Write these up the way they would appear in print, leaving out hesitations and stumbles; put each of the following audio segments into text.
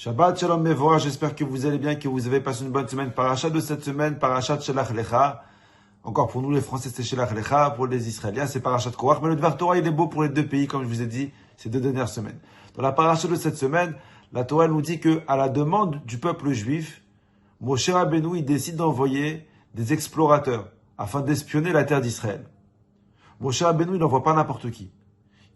Shabbat Shalom Mevorah, j'espère que vous allez bien, que vous avez passé une bonne semaine. Parachat de cette semaine, Parachat Shelach Lecha. Encore pour nous les Français c'est Shelach Lecha, pour les Israéliens c'est Parachat Korach. Mais le Dvar Torah il est beau pour les deux pays, comme je vous ai dit ces deux dernières semaines. Dans la Parachat de cette semaine, la Torah nous dit que à la demande du peuple juif, Moshe Rabbeinu il décide d'envoyer des explorateurs afin d'espionner la terre d'Israël. Moshe Rabbeinu il n'envoie pas n'importe qui.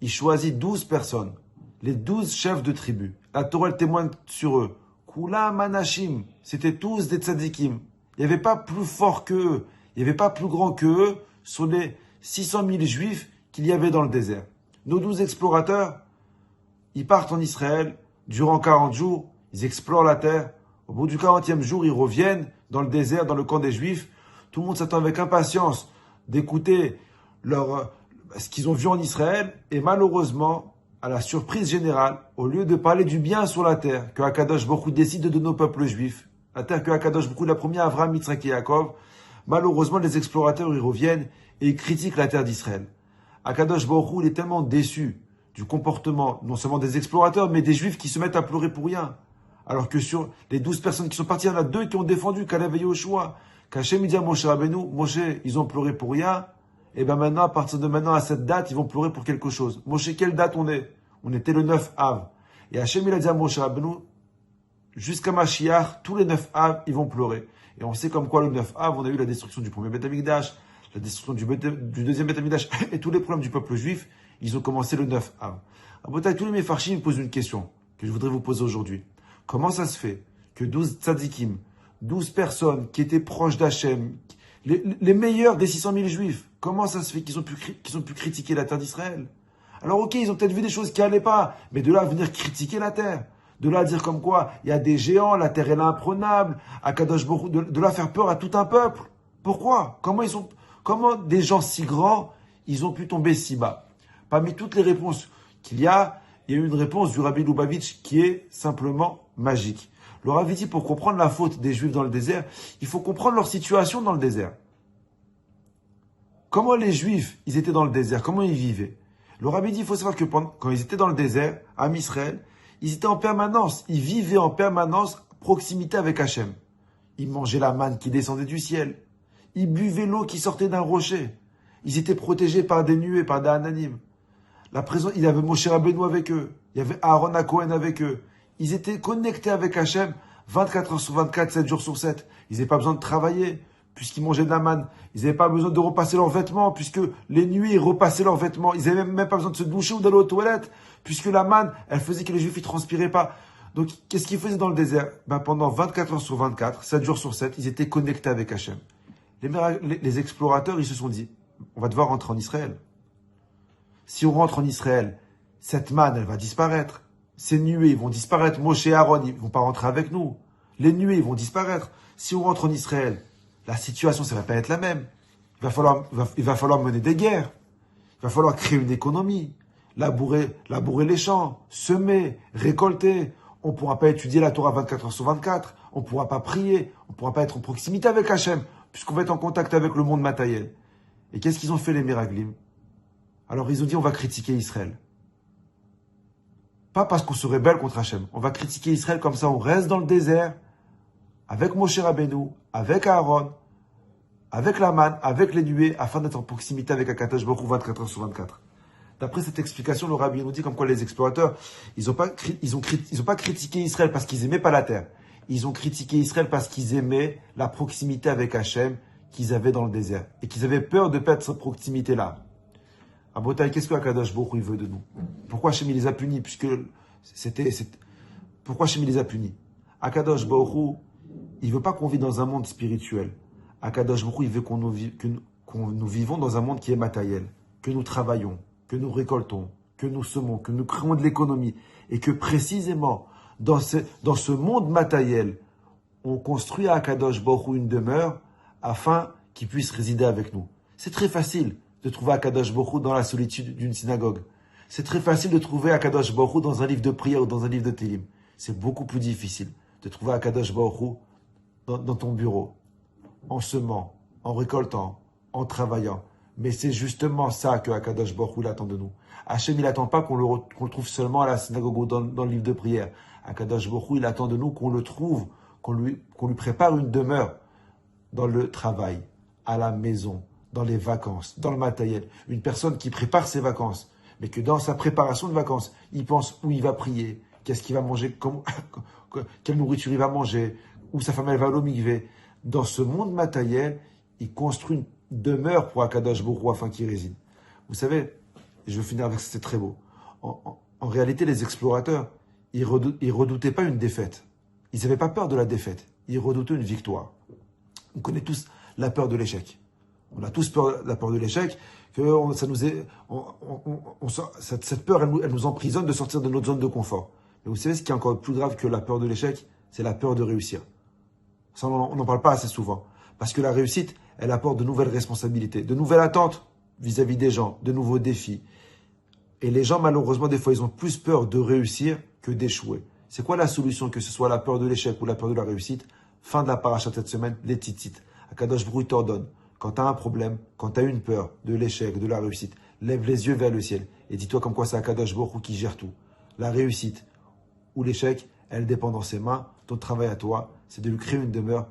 Il choisit 12 personnes, les 12 chefs de tribu. La Torah elle témoigne sur eux. Kula Manashim, c'était tous des tzadikim. Il n'y avait pas plus fort qu'eux, il n'y avait pas plus grand qu'eux sur les 600 000 juifs qu'il y avait dans le désert. Nos 12 explorateurs, ils partent en Israël durant 40 jours, ils explorent la terre. Au bout du 40e jour, ils reviennent dans le désert, dans le camp des juifs. Tout le monde s'attend avec impatience d'écouter ce qu'ils ont vu en Israël. Et malheureusement, à la surprise générale, au lieu de parler du bien sur la terre, que Akadosh Baruch Hu décide de donner au peuple juif, la terre que Akadosh Baruch Hu l'a promis à Avraham, Yitzhak et Yaakov, malheureusement, les explorateurs, ils reviennent et ils critiquent la terre d'Israël. Akadosh Baruch Hu, il est tellement déçu du comportement, non seulement des explorateurs, mais des juifs qui se mettent à pleurer pour rien. Alors que sur les 12 personnes qui sont parties, il y en a 2 qui ont défendu Kalev et Yoshua. Qu'Hachem dit à Moshe Rabbeinu, Moshe, ils ont pleuré pour rien. Et bien maintenant, à partir de maintenant, à cette date, ils vont pleurer pour quelque chose. Moshe, quelle date on est? On était le 9 Av. Et Hachem, il a dit à Moshe Rabbeinu, jusqu'à Mashiach, tous les 9 Av, ils vont pleurer. Et on sait comme quoi le 9 Av, on a eu la destruction du premier Beth Amikdash, la destruction du deuxième Beth Amikdash, et tous les problèmes du peuple juif, ils ont commencé le 9 Av. À Botaï, tous les Mefarshim me posent une question que je voudrais vous poser aujourd'hui. Comment ça se fait que 12 tzadikim, 12 personnes qui étaient proches d'Hachem, les meilleurs des 600 000 juifs, comment ça se fait qu'ils ont pu critiquer la terre d'Israël? Alors ok, ils ont peut-être vu des choses qui n'allaient pas, mais de là à venir critiquer la terre, de là à dire comme quoi il y a des géants, la terre est imprenable, Akadosh Baruch Hu, de là faire peur à tout un peuple. Pourquoi? Comment des gens si grands, ils ont pu tomber si bas? Parmi toutes les réponses qu'il y a eu une réponse du Rabbi Lubavitch qui est simplement magique. Le Rabbi dit, pour comprendre la faute des Juifs dans le désert, il faut comprendre leur situation dans le désert. Comment les Juifs, ils étaient dans le désert? Comment ils vivaient? Le Rabbi dit, il faut savoir que quand ils étaient dans le désert, à Israël, ils étaient en permanence, ils vivaient en permanence proximité avec Hachem. Ils mangeaient la manne qui descendait du ciel. Ils buvaient l'eau qui sortait d'un rocher. Ils étaient protégés par des nuées, par des ananim. Il y avait Moshe Rabbeinu avec eux. Il y avait Aaron à Cohen avec eux. Ils étaient connectés avec Hachem 24 heures sur 24, 7 jours sur 7. Ils n'avaient pas besoin de travailler, puisqu'ils mangeaient de la manne. Ils n'avaient pas besoin de repasser leurs vêtements, puisque les nuits, ils repassaient leurs vêtements. Ils n'avaient même pas besoin de se doucher ou d'aller aux toilettes, puisque la manne, elle faisait que les Juifs ne transpiraient pas. Donc, qu'est-ce qu'ils faisaient dans le désert? Pendant 24 heures sur 24, 7 jours sur 7, ils étaient connectés avec Hachem. Les explorateurs, ils se sont dit, on va devoir rentrer en Israël. Si on rentre en Israël, cette manne, elle va disparaître. Ces nuées, ils vont disparaître. Moshe et Aaron, ils vont pas rentrer avec nous. Les nuées, ils vont disparaître. Si on rentre en Israël, la situation, ça va pas être la même. Il va falloir mener des guerres. Il va falloir créer une économie. Labourer les champs. Semer, récolter. On pourra pas étudier la Torah 24 heures sur 24. On pourra pas prier. On pourra pas être en proximité avec Hachem. Puisqu'on va être en contact avec le monde matériel. Et qu'est-ce qu'ils ont fait les Miraglim? Alors ils ont dit, on va critiquer Israël. Pas parce qu'on se rebelle contre Hachem. On va critiquer Israël comme ça, on reste dans le désert, avec Moshe Rabbeinu, avec Aaron, avec la manne, avec les nuées, afin d'être en proximité avec Akadosh Baruch Hu 24 heures sur 24. D'après cette explication, le Rabbi nous dit comme quoi les explorateurs, ils ont pas critiqué Israël parce qu'ils aimaient pas la terre. Ils ont critiqué Israël parce qu'ils aimaient la proximité avec Hachem qu'ils avaient dans le désert. Et qu'ils avaient peur de perdre cette proximité-là. À Botaï, qu'est-ce que Akadosh Baruch Hu veut de nous? Pourquoi Hachem les a punis? Pourquoi Hachem les a punis? Akadosh Baruch Hu, il veut pas qu'on vive dans un monde spirituel. Akadosh Baruch Hu, il veut que nous vivons dans un monde qui est matériel, que nous travaillons, que nous récoltons, que nous semons, que nous créons de l'économie, et que précisément dans ce monde matériel, on construit à Akadosh Baruch Hu une demeure afin qu'il puisse résider avec nous. C'est très facile de trouver Akadosh Baruch Hu dans la solitude d'une synagogue. C'est très facile de trouver Akadosh Baruch Hu dans un livre de prière ou dans un livre de Télim. C'est beaucoup plus difficile de trouver Akadosh Baruch Hu dans ton bureau, en semant, en récoltant, en travaillant. Mais c'est justement ça que Akadosh Baruch Hu attend de nous. Hachem, il n'attend pas qu'on le trouve seulement à la synagogue ou dans le livre de prière. Akadosh Baruch Hu, il attend de nous qu'on le trouve, qu'on lui prépare une demeure dans le travail, à la maison, dans les vacances, dans le matériel. Une personne qui prépare ses vacances, mais que dans sa préparation de vacances, il pense où il va prier, qu'est-ce qu'il va manger, quelle nourriture il va manger, où sa femme elle va au mikvé. Dans ce monde matériel, il construit une demeure pour Akadosh Baruch Hu afin qu'il réside. Vous savez, je vais finir avec ça, c'est très beau. En réalité, les explorateurs, ils redoutaient pas une défaite. Ils n'avaient pas peur de la défaite. Ils redoutaient une victoire. On connaît tous la peur de l'échec. On a tous peur, la peur de l'échec, que cette peur, elle nous emprisonne de sortir de notre zone de confort. Mais vous savez ce qui est encore plus grave que la peur de l'échec? C'est la peur de réussir. Ça, on n'en parle pas assez souvent. Parce que la réussite, elle apporte de nouvelles responsabilités, de nouvelles attentes vis-à-vis des gens, de nouveaux défis. Et les gens, malheureusement, des fois, ils ont plus peur de réussir que d'échouer. C'est quoi la solution, que ce soit la peur de l'échec ou la peur de la réussite? Fin de la paracha de cette semaine, les tzitzit. Akadosh Baruch Hu t'ordonne. Quand tu as un problème, quand tu as une peur de l'échec, de la réussite, lève les yeux vers le ciel et dis-toi comme quoi c'est Akadosh Baruch Hu qui gère tout. La réussite ou l'échec, elle dépend dans ses mains. Ton travail à toi, c'est de lui créer une demeure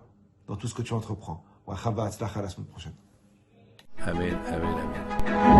dans tout ce que tu entreprends. Wa chava hatzlacha, à la semaine prochaine. Amen, amen, amen.